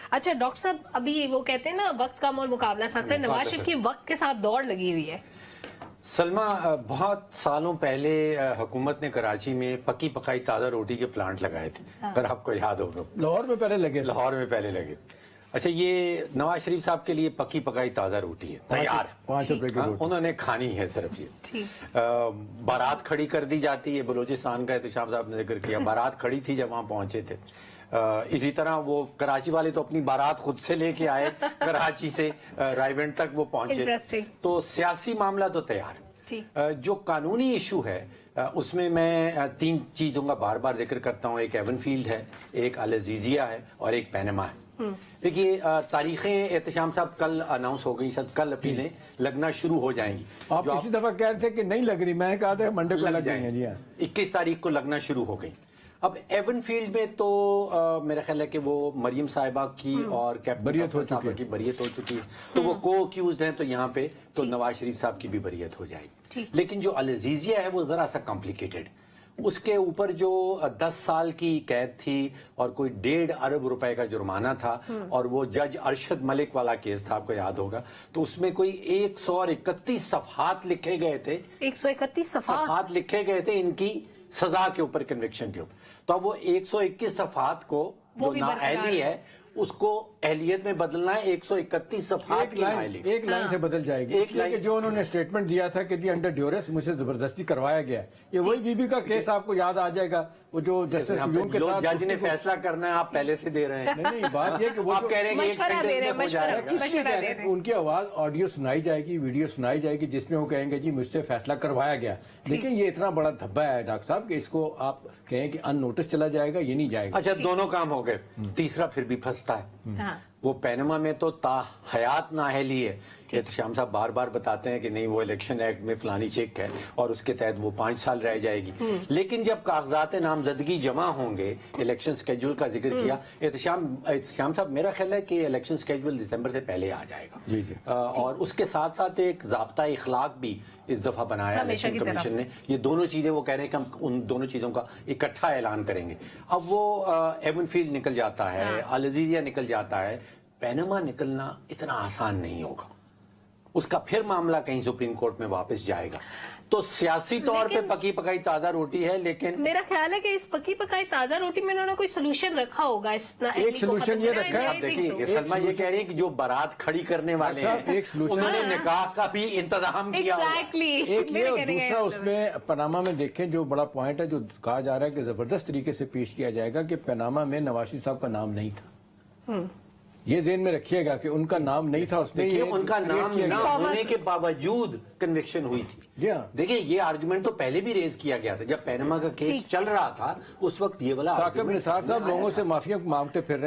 اچھا ڈاکٹر صاحب، ابھی وہ کہتے ہیں نا وقت کم اور مقابلہ سخت ہے، نواز شریف کی وقت کے ساتھ دوڑ لگی ہوئی ہے. سلمہ، بہت سالوں پہلے حکومت نے کراچی میں پکی پکائی تازہ روٹی کے پلانٹ لگائے تھے، اگر آپ کو یاد ہوگا. لاہور میں پہلے لگے. لاہور میں پہلے لگے. اچھا، یہ نواز شریف صاحب کے لیے پکی پکائی تازہ روٹی ہے، تیار. 5 روپے کی روٹی انہوں نے کھانی ہے صرف. یہ بارات کھڑی کر دی جاتی ہے. بلوچستان کا احتشام صاحب نے ذکر کیا، بارات کھڑی تھی جب وہاں پہنچے تھے. اسی طرح وہ کراچی والے تو اپنی بارات خود سے لے کے آئے، کراچی سے رائیونٹ تک وہ پہنچے. تو سیاسی معاملہ تو تیار ہے. جو قانونی ایشو ہے اس میں 3 چیزوں کا بار بار ذکر کرتا ہوں. ایک ایون فیلڈ ہے، ایک العزیزیہ ہے، اور ایک پینما ہے. دیکھیے، تاریخیں احتشام صاحب کل اناؤنس ہو گئی، کل اپیلیں لگنا شروع ہو جائیں گی. آپ کسی دفعہ کہہ رہے تھے کہ نہیں لگ رہی، میں نے کہا تھا منڈے کو لگ جائیں گے. جی ہاں، 21 تاریخ کو لگنا شروع ہو گئی. اب ایون فیلڈ میں تو میرا خیال ہے کہ وہ مریم صاحبہ کی اور بریت ہو چکی کی بریت ہو چکی ہے، تو وہ کو اکیوزڈ ہیں، تو یہاں پہ تو نواز شریف صاحب کی بھی بریت ہو جائے گی. لیکن جو العزیزیہ ہے وہ ذرا سا کمپلیکیٹڈ. اس کے اوپر جو 10 سال کی قید تھی اور کوئی 1.5 ارب روپے کا جرمانہ تھا، اور وہ جج ارشد ملک والا کیس تھا، آپ کو یاد ہوگا. تو اس میں کوئی 131 صفحات لکھے گئے تھے. 131 صفحات لکھے گئے تھے ان کی سزا کے اوپر، کنوکشن کے اوپر. تو اب وہ 121 صفحات کو جو نااہلی ہے اس کو اہلیت میں بدلنا ہے. 131 صفحات کی نااہلی ایک لائن سے بدل جائے گی. اس لیے کہ جو انہوں نے اسٹیٹمنٹ دیا تھا کہ جی انڈر ڈیورس مجھ سے زبردستی کروایا گیا، یہ وہی بی بی کا کیس آپ کو یاد آ جائے گا. وہ جو جسٹس قیوم کے ساتھ جج نے فیصلہ کرنا ہے، آپ پہلے سے دے رہے ہیں. نہیں، بات یہ کہ وہ آپ کہہ رہے ہیں کہ ایک سینٹنس میں ہو جائے گا. کس لیے کہہ رہے ہیں؟ ان کی آواز آڈیو سنائی جائے گی، ویڈیو سنائی جائے گی، جس میں وہ کہیں گے جی مجھ سے فیصلہ کروایا گیا. لیکن یہ اتنا بڑا دھبا ہے ڈاکٹر صاحب کہ اس کو آپ کہیں کہ ان نوٹس چلا جائے گا، یہ نہیں جائے گا. اچھا، دونوں کام ہو گئے. تیسرا پھر بھی پھنستا ہے. وہ پینما میں تو تا حیات نااہلی ہے. احتشام صاحب بار بار بتاتے ہیں کہ نہیں، وہ الیکشن ایکٹ میں فلانی چیک ہے اور اس کے تحت وہ 5 سال رہ جائے گی. لیکن جب کاغذات نامزدگی جمع ہوں گے، الیکشن سکیجول کا ذکر کیا احتشام صاحب، میرا خیال ہے کہ الیکشن سکیجول دسمبر سے پہلے آ جائے گا. جی جی. اور اس کے ساتھ ساتھ ایک ضابطہ اخلاق بھی اس دفعہ بنایا الیکشن کمیشن نے. یہ دونوں چیزیں وہ کہہ رہے ہیں کہ ہم ان دونوں چیزوں کا اکٹھا اعلان کریں گے. اب وہ ایون فیلڈ نکل جاتا ہے، العزیزیہ نکل جاتا ہے. پینما نکلنا اتنا آسان نہیں ہوگا. اس کا پھر معاملہ کہیں سپریم کورٹ میں واپس جائے گا. تو سیاسی طور پہ پکی پکائی تازہ روٹی ہے، لیکن میرا خیال ہے کہ اس پکی پکائی تازہ روٹی میں انہوں نے کوئی سلوشن رکھا ہوگا. ایک سلوشن یہ رکھا ہے. اب دیکھیے، سلمہ یہ کہہ رہی ہے کہ جو بارات کھڑی کرنے والے ہیں انہوں نے نکاح کا بھی انتظام کیا ہوگا. ایک یہ، اور دوسرا اس میں پاناما میں دیکھیں جو بڑا پوائنٹ ہے، جو کہا جا رہا ہے کہ زبردست طریقے سے پیش کیا جائے گا کہ پاناما میں نواز شریف صاحب کا نام نہیں تھا. یہ ذہن میں رکھیے گا کہ ان کا نام نہیں تھا. اس میں ان کا نام نہ ہونے کے باوجود کنوکشن ہوئی تھی. جی ہاں. دیکھیں، یہ آرگومنٹ تو پہلے بھی ریز کیا گیا تھا جب پینما کا کیس چل رہا تھا. اس وقت یہ والا ثاقب نثار صاحب لوگوں سے معافی مانگتے پھر رہے ہیں.